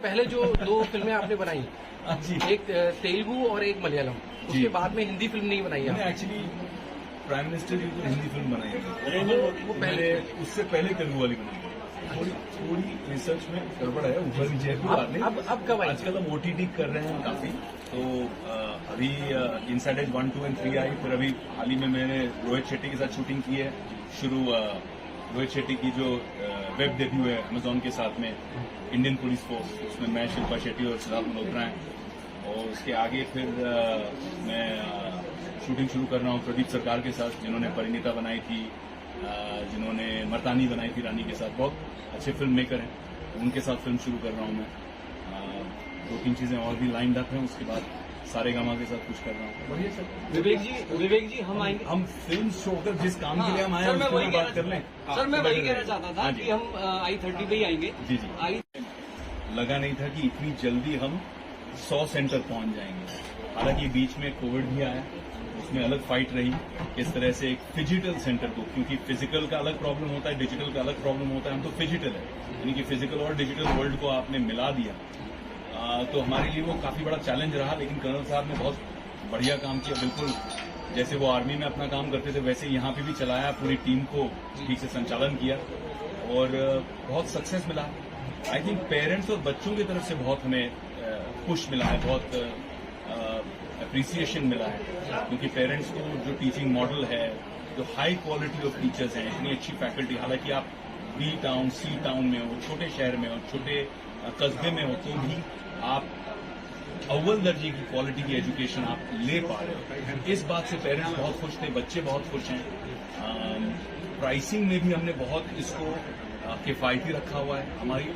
पहले जो दो फिल्में आपने बनाई, एक तेलुगु और एक मलयालम, उसके बाद में हिंदी फिल्म नहीं बनाई आपने? एक्चुअली प्राइम मिनिस्टर जी को हिंदी फिल्म बनाई थी, वो पहले उससे पहले तेलुगु वाली बनाई थी। थोड़ी रिसर्च में गड़बड़ है, ऊपर नीचे है, कोई बात नहीं। अब कब आई? आजकल हम OTT कर रहे हैं काफी, तो अभी इनसाइड एज 1, 2 और 3 आई, फिर अभी हाल ही में मैंने रोहित शेट्टी के साथ शूटिंग की है शुरू। रोहित शेट्टी की जो वेब डेब्यू है अमेजॉन के साथ में, इंडियन पुलिस फोर्स, उसमें मैं, शिल्पा शेट्टी और सिद्धार्थ मल्होत्रा हैं। और उसके आगे फिर मैं शूटिंग शुरू कर रहा हूँ प्रदीप सरकार के साथ, जिन्होंने परिणीता बनाई थी, जिन्होंने मर्दानी बनाई थी रानी के साथ। बहुत अच्छे फिल्म मेकर हैं, उनके साथ फिल्म शुरू कर रहा हूँ मैं। 2-3 चीजें और भी लाइन अप हैं, उसके बाद सारेगामा के साथ कुछ कर रहा हूँ। बढ़िया सर। विवेक जी हम आएंगे, हम फिल्म शो कर जिस काम के लिए हम आए हैं उसके बात कर लें। सर मैं वही कहना चाहता था कि हम I-30 पे ही आएंगे। जी लगा नहीं था कि इतनी जल्दी हम 100 सेंटर पहुंच जाएंगे। हालांकि बीच में कोविड भी आया, उसमें अलग फाइट रही किस तरह से एक फिजिटल सेंटर को, क्योंकि फिजिकल का अलग प्रॉब्लम होता है, डिजिटल का अलग प्रॉब्लम होता है। हम तो फिजिटल है, यानी कि फिजिकल और डिजिटल वर्ल्ड को आपने मिला दिया, तो हमारे लिए वो काफी बड़ा चैलेंज रहा। लेकिन कर्नल साहब ने बहुत बढ़िया काम किया, बिल्कुल जैसे वो आर्मी में अपना काम करते थे वैसे यहाँ पे भी चलाया, पूरी टीम को ठीक से संचालन किया और बहुत सक्सेस मिला। आई थिंक पेरेंट्स और बच्चों की तरफ से बहुत हमें पुश मिला है, बहुत अप्रिसिएशन मिला है, क्योंकि पेरेंट्स को जो टीचिंग मॉडल है, जो हाई क्वालिटी ऑफ टीचर्स हैं, इतनी अच्छी फैकल्टी, हालांकि आप B टाउन C टाउन में हो, छोटे शहर में हो, छोटे कस्बे में हो, तो भी आप अव्वल दर्जे की क्वालिटी की एजुकेशन आप ले पा रहे हो। इस बात से पेरेंट्स बहुत खुश थे, बच्चे बहुत खुश हैं। प्राइसिंग में भी हमने बहुत इसको किफायती रखा हुआ है। हमारी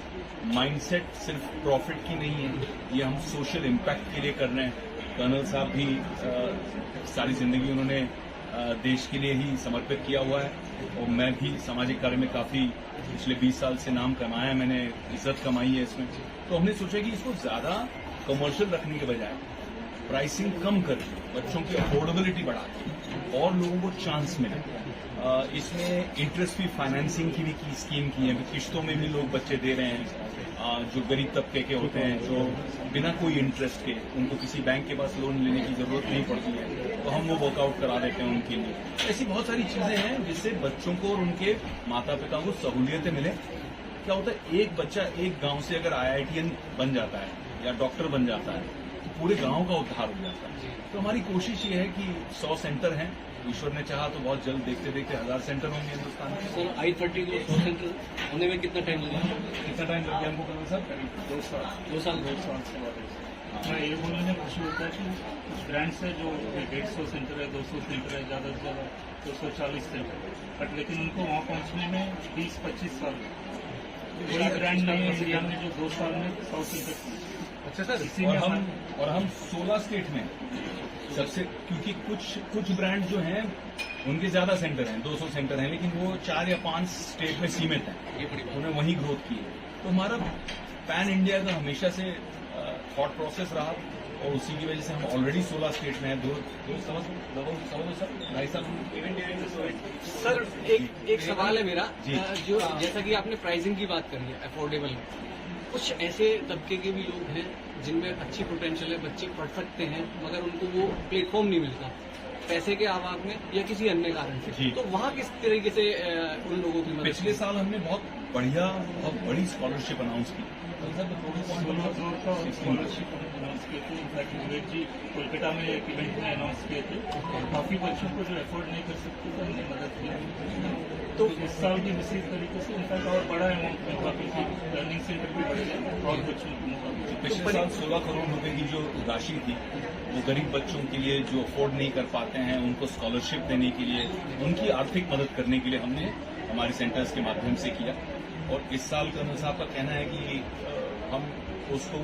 माइंडसेट सिर्फ प्रॉफिट की नहीं है, ये हम सोशल इम्पैक्ट के लिए कर रहे हैं। कर्नल साहब भी सारी जिंदगी उन्होंने देश के लिए ही समर्पित किया हुआ है, और मैं भी सामाजिक कार्य में काफी पिछले 20 साल से नाम कमाया, मैंने इज्जत कमाई है इसमें। तो हमने सोचा कि इसको ज्यादा कमर्शियल रखने के बजाय प्राइसिंग कम करके बच्चों की अफोर्डेबिलिटी बढ़ा के और लोगों को चांस मिले। इसमें इंटरेस्ट फ्री फाइनेंसिंग की भी स्कीम की है, किश्तों में भी लोग बच्चे दे रहे हैं। जो गरीब तबके के होते हैं, जो बिना कोई इंटरेस्ट के, उनको किसी बैंक के पास लोन लेने की जरूरत नहीं पड़ती है, तो हम वो वर्कआउट करा देते हैं उनके लिए। ऐसी बहुत सारी चीजें हैं जिससे बच्चों को और उनके माता पिता को सहूलियतें मिले। क्या होता है, एक बच्चा एक गांव से अगर IITian बन जाता है या डॉक्टर बन जाता है, तो पूरे गांव का उद्धार हो जाता है। तो हमारी कोशिश ये है कि 100 सेंटर हैं, ईश्वर ने चाहा तो बहुत जल्द देखते देखते 1000 सेंटर होंगे हिंदुस्तान में। सर I-30 को 100 सेंटर होने में कितना टाइम लगा? कितना टाइम लग गया हमको करना सर? करीब 2 साल। मैं ये बोलने में खुशी होता है कि कुछ ब्रांड्स है जो 150 सेंटर है, 200 सेंटर है, ज़्यादा से ज़्यादा 240 सेंटर, बट लेकिन उनको वहाँ पहुँचने में 20-25 साल। वही ब्रांड नहीं है इंडिया में जो 2 साल में 100 सेंटर। अच्छा सर, और हम 16 स्टेट में सबसे, क्योंकि कुछ ब्रांड जो हैं उनके ज्यादा सेंटर हैं, 200 सेंटर हैं, लेकिन वो 4 या 5 स्टेट में सीमित हैं, उन्होंने वहीं ग्रोथ की है। तो हमारा पैन इंडिया का हमेशा से थॉट प्रोसेस रहा, और उसी की वजह से हम ऑलरेडी 16 स्टेट में हैं। सर एक सवाल है मेरा, जो जैसा कि आपने प्राइसिंग की बात करी है, अफोर्डेबल, कुछ ऐसे तबके के भी लोग हैं जिनमें अच्छी पोटेंशियल है, बच्चे पढ़ सकते हैं, मगर उनको वो प्लेटफॉर्म नहीं मिलता पैसे के अभाव में या किसी अन्य कारण से, तो वहाँ किस तरीके से उन लोगों की मदद? पिछले साल हमने बहुत बड़ी स्कॉलरशिप अनाउंस की। स्कॉलरशिप अनाउंस किए थे, इनफैक्ट विवेक जी कोलकाता में एक इवेंट में अनाउंस किए थे। काफी बच्चों को जो अफोर्ड नहीं कर सकते थे, हमने मदद की। तो इस साल भी इसी तरीके से इनफैक्ट और बड़ा अमाउंट में काफी लर्निंग सेंटर भी बढ़ेगा और बच्चों को मौका। पिछले साल 16 करोड़ रुपए की जो राशि थी वो गरीब बच्चों के लिए जो अफोर्ड नहीं कर पाते हैं उनको स्कॉलरशिप देने के लिए, उनकी आर्थिक मदद करने के लिए हमने हमारे सेंटर्स के माध्यम से किया। और इस साल कर्नल साहब का कहना है कि हम उसको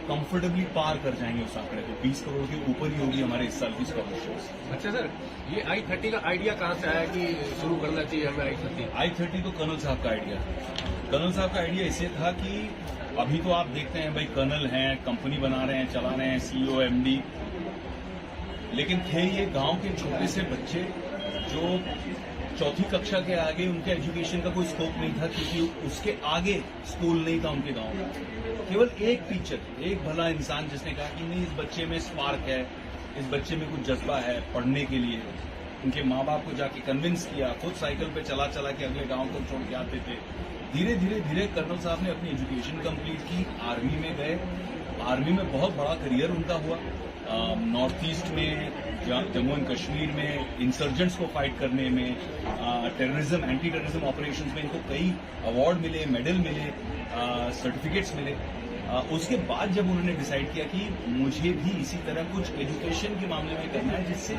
कंफर्टेबली पार कर जाएंगे उस आंकड़े को, 20 करोड़ के ऊपर ही होगी हमारे इस साल की स्कॉलरशिप। अच्छा सर, ये I30 का आइडिया कहाँ से आया कि शुरू करना चाहिए हमें I30? I30 तो कर्नल साहब का आइडिया था। कर्नल साहब का आइडिया इससे था कि अभी तो आप देखते हैं भाई कर्नल हैं, कंपनी बना रहे हैं, चला रहे हैं, CEO MD, लेकिन थे ये गांव के छोटे से बच्चे जो चौथी कक्षा के आगे उनके एजुकेशन का कोई स्कोप नहीं था, क्योंकि उसके आगे स्कूल नहीं था उनके गांव में। केवल एक टीचर, एक भला इंसान जिसने कहा कि नहीं, इस बच्चे में स्पार्क है, इस बच्चे में कुछ जज्बा है पढ़ने के लिए। उनके माँ बाप को जाके कन्विंस किया, खुद साइकिल पे चला चला के अगले गांव तक छोड़ के आते थे। धीरे धीरे धीरे कर्नल साहब ने अपनी एजुकेशन कंप्लीट की, आर्मी में गए, आर्मी में बहुत बड़ा करियर उनका हुआ। नॉर्थ ईस्ट में, जम्मू एंड कश्मीर में इंसर्जेंट्स को फाइट करने में, टेररिज्म, एंटी टेररिज्म ऑपरेशंस में इनको कई अवार्ड मिले, मेडल मिले, सर्टिफिकेट्स मिले। उसके बाद जब उन्होंने डिसाइड किया कि मुझे भी इसी तरह कुछ एजुकेशन के मामले में करना है जिससे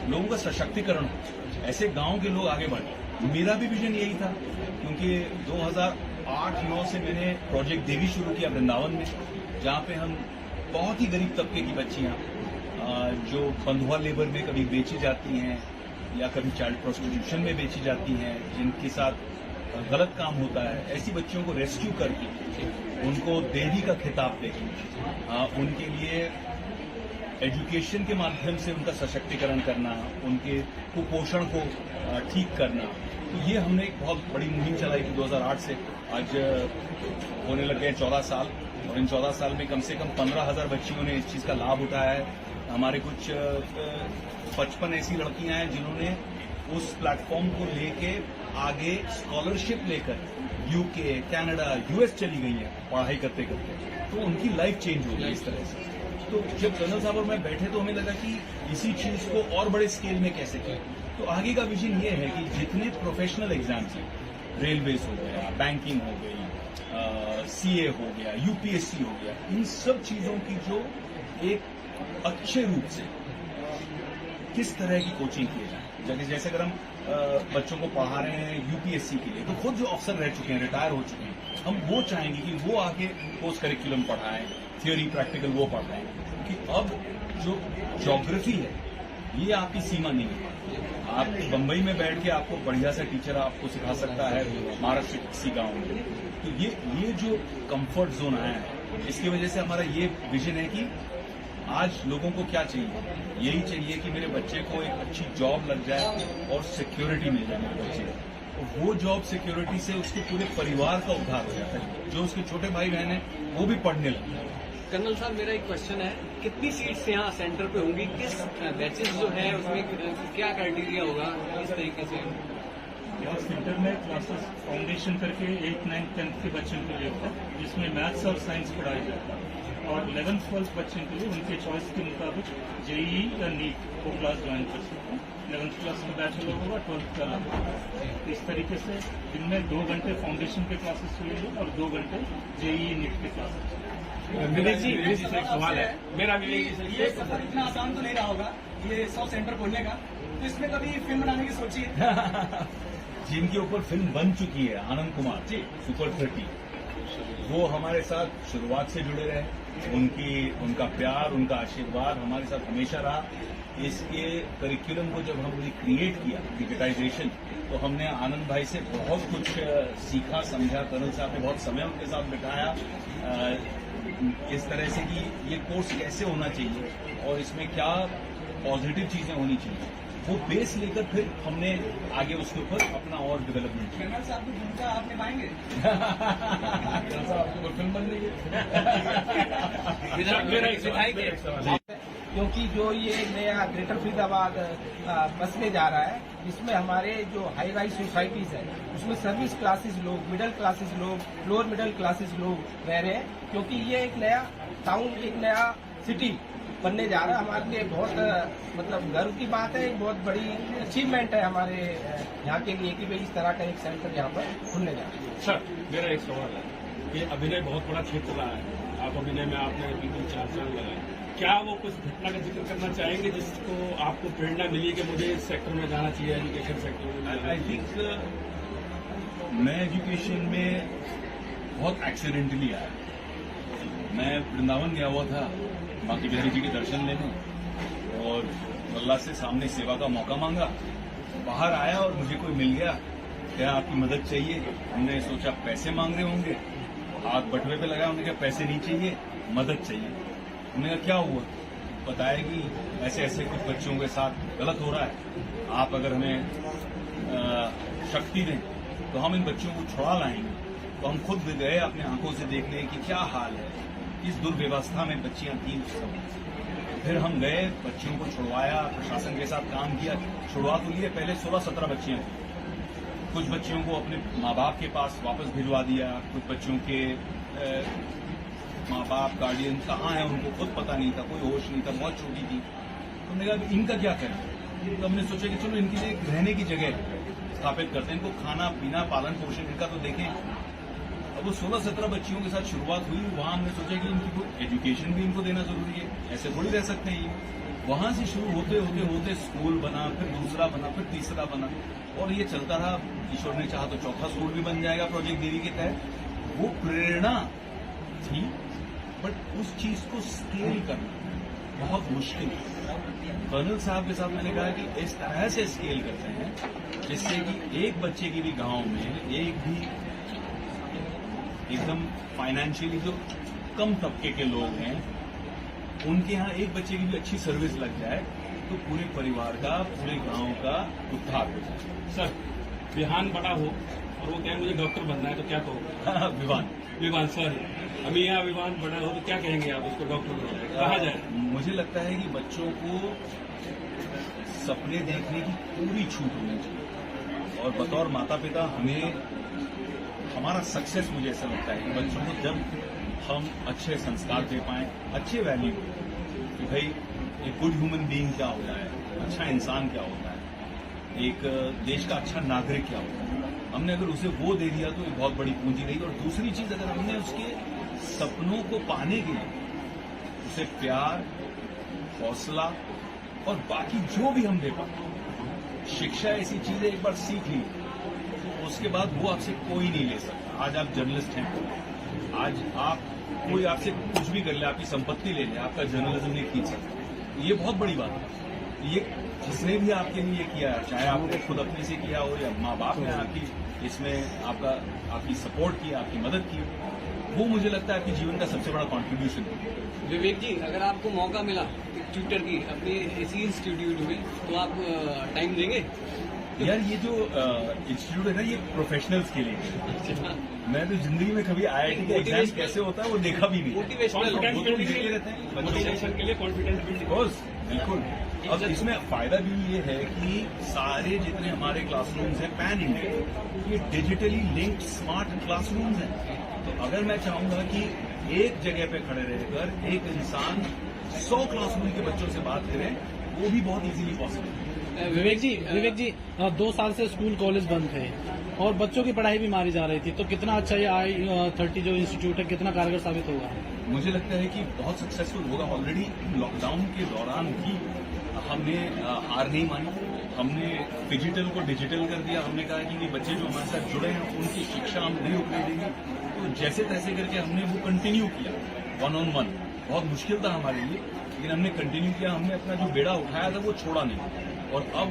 लोगों का सशक्तिकरण हो, ऐसे गांव के लोग आगे बढ़े। मेरा भी विजन यही था, क्योंकि 2008-9 से मैंने प्रोजेक्ट देवी शुरू किया वृंदावन में, जहां पे हम बहुत ही गरीब तबके की बच्चियां जो बंधुआ लेबर में कभी बेची जाती हैं या कभी चाइल्ड प्रोस्टिट्यूशन में बेची जाती हैं, जिनके साथ गलत काम होता है, ऐसी बच्चियों को रेस्क्यू करके उनको देवी का खिताब देके उनके लिए एजुकेशन के माध्यम से उनका सशक्तिकरण करना, उनके कुपोषण को ठीक करना। तो ये हमने एक बहुत बड़ी मुहिम चलाई थी 2008 से। आज होने लग गए 14 साल, और इन 14 साल में कम से कम 15,000 बच्चियों ने इस चीज़ का लाभ उठाया है। हमारे कुछ 55 ऐसी लड़कियां हैं जिन्होंने उस प्लेटफॉर्म को लेके आगे स्कॉलरशिप लेकर यूके, कनाडा, US चली गई हैं पढ़ाई करते करते, तो उनकी लाइफ चेंज हो गई इस तरह से। तो जब कर्नल साहब और मैं बैठे तो हमें लगा कि इसी चीज को और बड़े स्केल में कैसे करें। तो आगे का विजन ये है कि जितने प्रोफेशनल एग्जाम्स हैं, रेलवेज हो गया, बैंकिंग हो गई, CA हो गया, UPSC हो गया, इन सब चीजों की जो एक अच्छे रूप से किस तरह की कोचिंग की जाए। जैसे अगर हम बच्चों को पढ़ा रहे हैं UPSC के लिए, तो खुद जो अफसर रह चुके हैं, रिटायर हो चुके हैं, हम वो चाहेंगे कि वो आके पोस्ट करिकुलम पढ़ाएं, थियोरी प्रैक्टिकल वो पढ़ाएं। क्योंकि अब जो ज्योग्राफी है ये आपकी सीमा नहीं है। आप बंबई में बैठ के आपको बढ़िया सा टीचर आपको सिखा सकता है महाराष्ट्र किसी गांव में। तो ये जो कंफर्ट जोन आया है, इसकी वजह से हमारा ये विजन है कि आज लोगों को क्या चाहिए, यही चाहिए कि मेरे बच्चे को एक अच्छी जॉब लग जाए और सिक्योरिटी मिल जाए मेरे बच्चे को। वो जॉब सिक्योरिटी से उसके पूरे परिवार का उद्धार हो जाता है। जो उसके छोटे भाई बहन हैं वो भी पढ़ने लगते हैं। कर्नल साहब, मेरा एक क्वेश्चन है, कितनी सीट्स यहाँ सेंटर पे होंगी, किस बैचेस जो है उसमें क्या क्राइटेरिया होगा, किस तरीके से? यहाँ सेंटर में क्लासेस फाउंडेशन करके 8, 9, 10 के बच्चों के लिए होता है, जिसमें मैथ्स और साइंस पढ़ाया जाता है। और 11th 12th बच्चों के लिए उनके चॉइस के मुताबिक JEE या नीट को क्लास ज्वाइन कर सकते हैं। 11th क्लास का बैचलर होगा, 12th का अलग होगा। इस तरीके से दिन में 2 घंटे फाउंडेशन के क्लासेस हुए और 2 घंटे JEE नीट के क्लासेस। विनय जी से एक सवाल है मेरा भी। ये सफर इतना आसान तो नहीं रहा होगा, ये 100 सेंटर खोलने का, तो इसमें कभी फिल्म बनाने की सोची है? जिनके ऊपर फिल्म बन चुकी है, आनंद कुमार जी, सुपर 30, वो हमारे साथ शुरुआत से जुड़े रहे। उनका प्यार, उनका आशीर्वाद हमारे साथ हमेशा रहा। इसके करिकुलम को जब हमने क्रिएट किया, डिजिटाइजेशन, तो हमने आनंद भाई से बहुत कुछ सीखा, समझा। कर्नल साहब ने बहुत समय उनके साथ बिताया इस तरह से कि ये कोर्स कैसे होना चाहिए और इसमें क्या पॉजिटिव चीजें होनी चाहिए। वो बेस लेकर फिर हमने आगे उसके ऊपर अपना और डेवलपमेंट किया। कर्नल साहब की भूमिका आप निभाएंगे? कर्नल साहब आपके ऊपर फिल्म बन रही है। क्योंकि जो ये नया ग्रेटर फरीदाबाद बसने जा रहा है, जिसमें हमारे जो हाई राइज सोसाइटीज है उसमें सर्विस क्लासेस लोग, मिडिल क्लासेस लोग, लोअर मिडिल क्लासेस लोग रह रहे हैं। क्योंकि ये एक नया टाउन, एक नया सिटी बनने जा रहा है। हमारे लिए बहुत मतलब गर्व की बात है, एक बहुत बड़ी अचीवमेंट है हमारे यहाँ के लिए कि भाई इस तरह का एक सेंटर यहाँ पर खुलने जा रहा है। सर, मेरा एक सवाल है, ये अभिनय बहुत बड़ा क्षेत्र रहा है, आप अभिनय में आपने 3-4 साल लगाए, क्या वो कुछ घटना का जिक्र करना चाहेंगे जिसको आपको प्रेरणा मिली कि मुझे इस सेक्टर में जाना चाहिए, एजुकेशन सेक्टर में? आई थिंक मैं एजुकेशन में बहुत एक्सीडेंटली आया। मैं वृंदावन गया हुआ था माँ की बिहारी जी के दर्शन लेने, और अल्लाह से सामने सेवा का मौका मांगा। बाहर आया और मुझे कोई मिल गया, क्या आपकी मदद चाहिए? हमने सोचा पैसे मांग रहे होंगे, हाथ बटुए पे लगाया, उन्होंने कहा पैसे नहीं चाहिए, मदद चाहिए। हमने कहा क्या हुआ? बताया कि ऐसे ऐसे कुछ बच्चों के साथ गलत हो रहा है, आप अगर हमें शक्ति दें तो हम इन बच्चों को छुड़ा लाएंगे। तो हम खुद भी गए अपने आंखों से देखने कि क्या हाल है, इस दुर्व्यवस्था में बच्चियां थी उस समय। फिर हम गए, बच्चियों को छुड़वाया, प्रशासन के साथ काम किया, छुड़वा तो लिए। पहले 16-17 बच्चियां थी, कुछ बच्चियों को अपने माँ बाप के पास वापस भिजवा दिया, कुछ बच्चों के माँ बाप गार्डियन कहाँ हैं उनको खुद पता नहीं था, कोई होश नहीं था, बहुत छोटी थी। तो हमने कहा इनका क्या करें? तो हमने सोचा कि चलो इनके लिए एक रहने की जगह स्थापित करते हैं, इनको खाना पीना पालन पोषण इनका तो देखें। अब वो 16-17 बच्चियों के साथ शुरुआत हुई। वहां हमने सोचा कि इनकी कोई एजुकेशन भी इनको देना जरूरी है, ऐसे थोड़ी रह सकते हैं ये। वहां से शुरू होते होते होते स्कूल बना, फिर दूसरा बना, फिर तीसरा बना, और ये चलता रहा। ईश्वर ने चाहा तो चौथा स्कूल भी बन जाएगा प्रोजेक्ट देवी के तहत। वो प्रेरणा थी, बट उस चीज को स्केल करना बहुत मुश्किल है। कर्नल साहब के साथ मैंने कहा कि इस तरह से स्केल करते हैं जिससे कि एक बच्चे की भी गांव में, एक भी एकदम फाइनेंशियली जो कम तबके के लोग हैं, उनके यहाँ एक बच्चे की भी अच्छी सर्विस लग जाए तो पूरे परिवार का, पूरे गांव का उद्धार हो जाए। सर, विहान बड़ा हो और वो कहे मुझे डॉक्टर बनना है तो क्या कहो? विवान सर, अभी यहाँ विवान बड़ा हो तो क्या कहेंगे आप उसको डॉक्टर बनना कहा जाए? मुझे लगता है कि बच्चों को सपने देखने की पूरी छूट होनी चाहिए, और बतौर माता पिता हमें, हमारा सक्सेस मुझे ऐसा लगता है कि बच्चों को जब हम अच्छे संस्कार दे पाएं, अच्छे वैल्यू, कि भाई एक गुड ह्यूमन बीइंग क्या होता है, अच्छा इंसान क्या होता है, एक देश का अच्छा नागरिक क्या होता है, हमने अगर उसे वो दे दिया तो ये बहुत बड़ी पूंजी रही। और दूसरी चीज, अगर हमने उसके सपनों को पाने के लिए उसे प्यार, हौसला और बाकी जो भी हम दे पाए, शिक्षा ऐसी चीज है, एक बार सीख ली तो उसके बाद वो आपसे कोई नहीं ले सकता। आज आप जर्नलिस्ट हैं, आज आप, कोई आपसे कुछ भी कर ले, आपकी संपत्ति ले ले, आपका जर्नलिज्म नहीं खींच सकता। ये बहुत बड़ी बात है। ये जिसने भी आपके लिए किया, चाहे आपने खुद अपने से किया हो या माँ बाप ने आपकी इसमें आपकी सपोर्ट की, आपकी मदद की, वो मुझे लगता है आपके जीवन का सबसे बड़ा कॉन्ट्रीब्यूशन है। विवेक जी, अगर आपको मौका मिला ट्विटर की अपने इसी इंस्टीट्यूट में, तो आप टाइम देंगे? यार ये जो इंस्टीट्यूट है ना, ये प्रोफेशनल्स के लिए है। मैं तो जिंदगी में कभी IIT का एग्जाम कैसे होता है वो देखा भी नहीं। मोटिवेशनल वो तो देखे रहते हैं मोटिवेशन के लिए, कॉन्फिडेंस बिल्डिंग। बिल्कुल। अब इसमें फायदा भी ये है कि सारे जितने हमारे क्लासरूम्स हैं पैन इंडिया, ये डिजिटली लिंक्ड स्मार्ट क्लासरूम्स हैं। तो अगर मैं चाहूंगा कि एक जगह पे खड़े रहकर एक इंसान 100 क्लासरूम के बच्चों से बात करें, वो भी बहुत इजीली पॉसिबल है। विवेक जी 2 साल से स्कूल कॉलेज बंद थे और बच्चों की पढ़ाई भी मारी जा रही थी, तो कितना अच्छा ये I30 जो इंस्टीट्यूट है कितना कारगर साबित होगा? मुझे लगता है कि बहुत सक्सेसफुल होगा। ऑलरेडी लॉकडाउन के दौरान भी हमने हार नहीं मानी, हमने डिजिटल को डिजिटल कर दिया। हमने कहा कि ये बच्चे जो हमारे साथ जुड़े हैं उनकी शिक्षा हम नहीं रुकने देंगे, तो जैसे तैसे करके हमने वो कंटिन्यू किया 1-on-1। बहुत मुश्किल था हमारे लिए, लेकिन हमने कंटिन्यू किया। हमने अपना जो बेड़ा उठाया था वो छोड़ा नहीं, और अब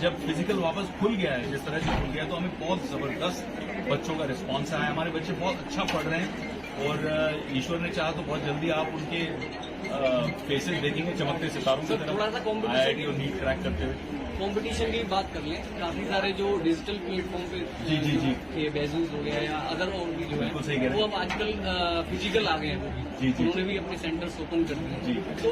जब फिजिकल वापस खुल गया है, जिस तरह से खुल गया, तो हमें बहुत जबरदस्त बच्चों का रिस्पांस आया। हमारे बच्चे बहुत अच्छा पढ़ रहे हैं, और ईश्वर ने चाहा तो बहुत जल्दी आप उनके फेसेस देखेंगे चमकते सितारों की तरह, थोड़ा सा IIT और नीट क्रैक करते हुए। कंपटीशन की बात कर लें, काफी सारे जो डिजिटल प्लेटफॉर्म पे जी ये बेजूस हो गया या अदर और भी जो बिल्कुल सही कह है, रहे हैं। वो अब आजकल फिजिकल आ गए हैं, वो भी जी। उन्होंने भी अपने सेंटर्स ओपन कर दिए। जी। तो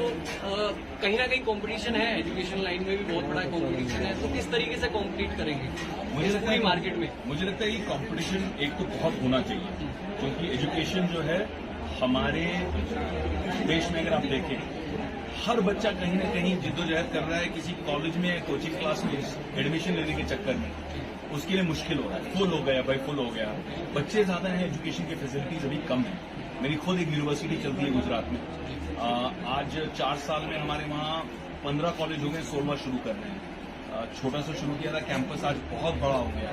कहीं ना कहीं कंपटीशन है, एजुकेशन लाइन में भी बहुत बड़ा कंपटीशन है, तो किस तरीके से कॉम्पीट करेंगे मुझे लगता है मार्केट में? मुझे लगता है कि कंपटीशन एक तो बहुत होना चाहिए, क्योंकि एजुकेशन जो है हमारे देश में, अगर आप देखें, हर बच्चा कहीं ना कहीं जिद्दोजहद कर रहा है किसी कॉलेज में, कोचिंग क्लास में एडमिशन लेने के चक्कर में। उसके लिए मुश्किल हो रहा है, फुल हो गया भाई, फुल हो गया। बच्चे ज्यादा हैं, एजुकेशन की फैसिलिटीज अभी कम है। मेरी खुद एक यूनिवर्सिटी चलती है गुजरात में। आज 4 साल में हमारे वहाँ 15 कॉलेज हो गए, 16वां शुरू कर रहे हैं। छोटा सा शुरू किया था कैंपस, आज बहुत बड़ा हो गया।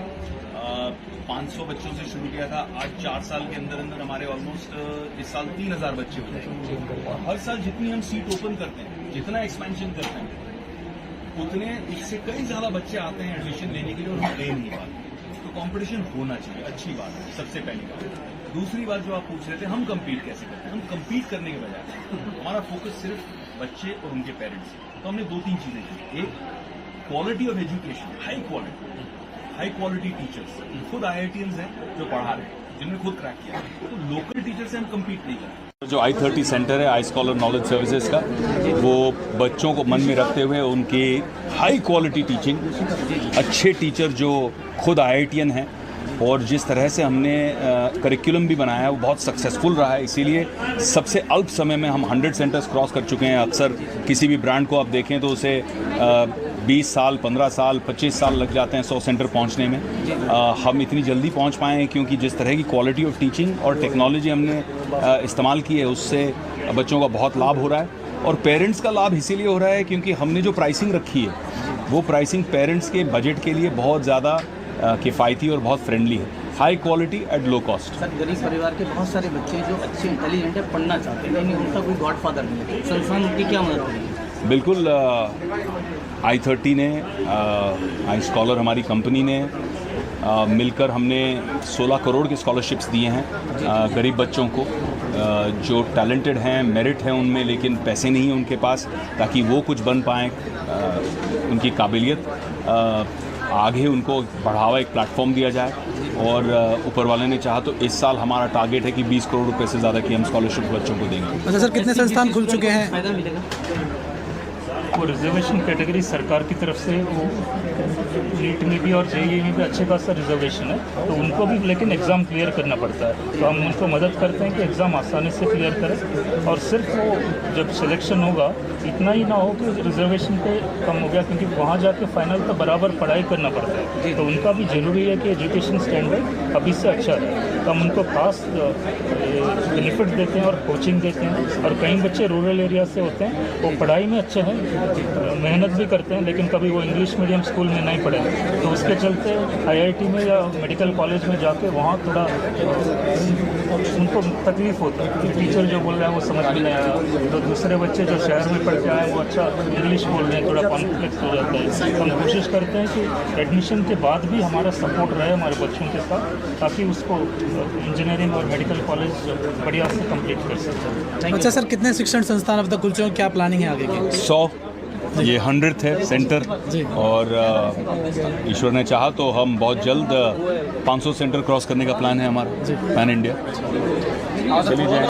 500 बच्चों से शुरू किया था, आज 4 साल के अंदर अंदर हमारे ऑलमोस्ट इस साल 3000 बच्चे हो जाएंगे। और हर साल जितनी हम सीट ओपन करते हैं, जितना एक्सपेंशन करते हैं, उतने इससे कई ज्यादा बच्चे आते हैं एडमिशन लेने के लिए और हम ले नहीं पाते। तो कंपटीशन होना चाहिए, अच्छी बात है, सबसे पहली बात। दूसरी बात जो आप पूछ रहे थे, हम कम्पीट कैसे करते हैं? हम कम्पीट करने के बजाय हमारा फोकस सिर्फ बच्चे और उनके पेरेंट्स। तो हमने 2-3 चीजें की। एक, quality of education, high quality teachers. खुद IITians हैं जो पढ़ा रहे हैं, जिन्होंने खुद क्रैक किया। तो लोकल टीचर से हम कम्पीट नहीं करते। जो i30 सेंटर है, आई स्कॉलर नॉलेज सर्विसेज का, वो बच्चों को मन में रखते हुए उनकी हाई क्वालिटी टीचिंग, अच्छे टीचर जो खुद IITian हैं, और जिस तरह से हमने करिकुलम भी बनाया है वो बहुत सक्सेसफुल रहा है। इसीलिए सबसे अल्प समय में हम 100 सेंटर्स क्रॉस कर चुके हैं। अक्सर किसी भी ब्रांड को आप देखें तो उसे 20 साल, 15 साल, 25 साल लग जाते हैं 100 सेंटर पहुंचने में। हम इतनी जल्दी पहुंच पाए हैं क्योंकि जिस तरह की क्वालिटी ऑफ टीचिंग और टेक्नोलॉजी हमने इस्तेमाल की है, उससे बच्चों का बहुत लाभ हो रहा है। और पेरेंट्स का लाभ इसीलिए हो रहा है क्योंकि हमने जो प्राइसिंग रखी है, वो प्राइसिंग पेरेंट्स के बजट के लिए बहुत ज़्यादा किफ़ायती और बहुत फ्रेंडली है। High quality at low cost. Sir, गरीब परिवार के बहुत सारे बच्चे जो अच्छे इंटेलिजेंट है, पढ़ना चाहते हैं, लेकिन उनका कोई गॉडफादर नहीं है। संस्थान की क्या मदद होगी? बिल्कुल, i30 ने, आई स्कॉलर हमारी कंपनी ने मिलकर हमने 16 करोड़ के स्कॉलरशिप्स दिए हैं गरीब बच्चों को जो टैलेंटेड हैं, मेरिट है उनमें, लेकिन पैसे नहीं हैं उनके पास, ताकि वो कुछ बन पाएँ। उनकी काबिलियत आगे उनको बढ़ावा, एक प्लेटफॉर्म दिया जाए। और ऊपर वाले ने चाहा तो इस साल हमारा टारगेट है कि 20 करोड़ रुपए से ज़्यादा की हम स्कॉलरशिप बच्चों को देंगे। अच्छा सर, कितने संस्थान खुल चुके हैं? फायदा मिलेगा? वो रिजर्वेशन कैटेगरी सरकार की तरफ से वो नीट में भी और JEE में भी अच्छे खासा रिजर्वेशन है, तो उनको भी लेकिन एग्ज़ाम क्लियर करना पड़ता है। तो हम उनको मदद करते हैं कि एग्ज़ाम आसानी से क्लियर करें, और सिर्फ वो जब सिलेक्शन होगा इतना ही ना हो कि रिजर्वेशन पे कम हो गया, क्योंकि वहाँ जाके फाइनल तो बराबर पढ़ाई करना पड़ता है। तो उनका भी ज़रूरी है कि एजुकेशन स्टैंडर्ड अभी से अच्छा रहे। तो हम उनको खास बेनिफिट देते हैं और कोचिंग देते हैं। और कई बच्चे रूरल एरिया से होते हैं, वो पढ़ाई में अच्छे हैं, मेहनत भी करते हैं, लेकिन कभी वो इंग्लिश मीडियम स्कूल में नहीं पढ़े, तो उसके चलते IIT में या मेडिकल कॉलेज में जाके वहाँ थोड़ा उनको तकलीफ होती है कि टीचर जो बोल रहा है वो समझ में नहीं आया। तो दूसरे बच्चे जो शहर में पढ़ के आए वो अच्छा इंग्लिश बोल रहे हैं, थोड़ा कॉन्फ्लिक्ट हो जाता है। तो हम कोशिश करते हैं कि एडमिशन के बाद भी हमारा सपोर्ट रहे हमारे बच्चों के साथ, ताकि उसको इंजीनियरिंग और मेडिकल कॉलेज बढ़िया से कंप्लीट कर सकें। अच्छा सर, कितने शिक्षण संस्थान अब तक खुल चुके हैं, क्या प्लानिंग है आगे की? 100, ये 100th है सेंटर, और ईश्वर ने चाहा तो हम बहुत जल्द 500 सेंटर क्रॉस करने का प्लान है हमारा पैन इंडिया। चलिए जाए।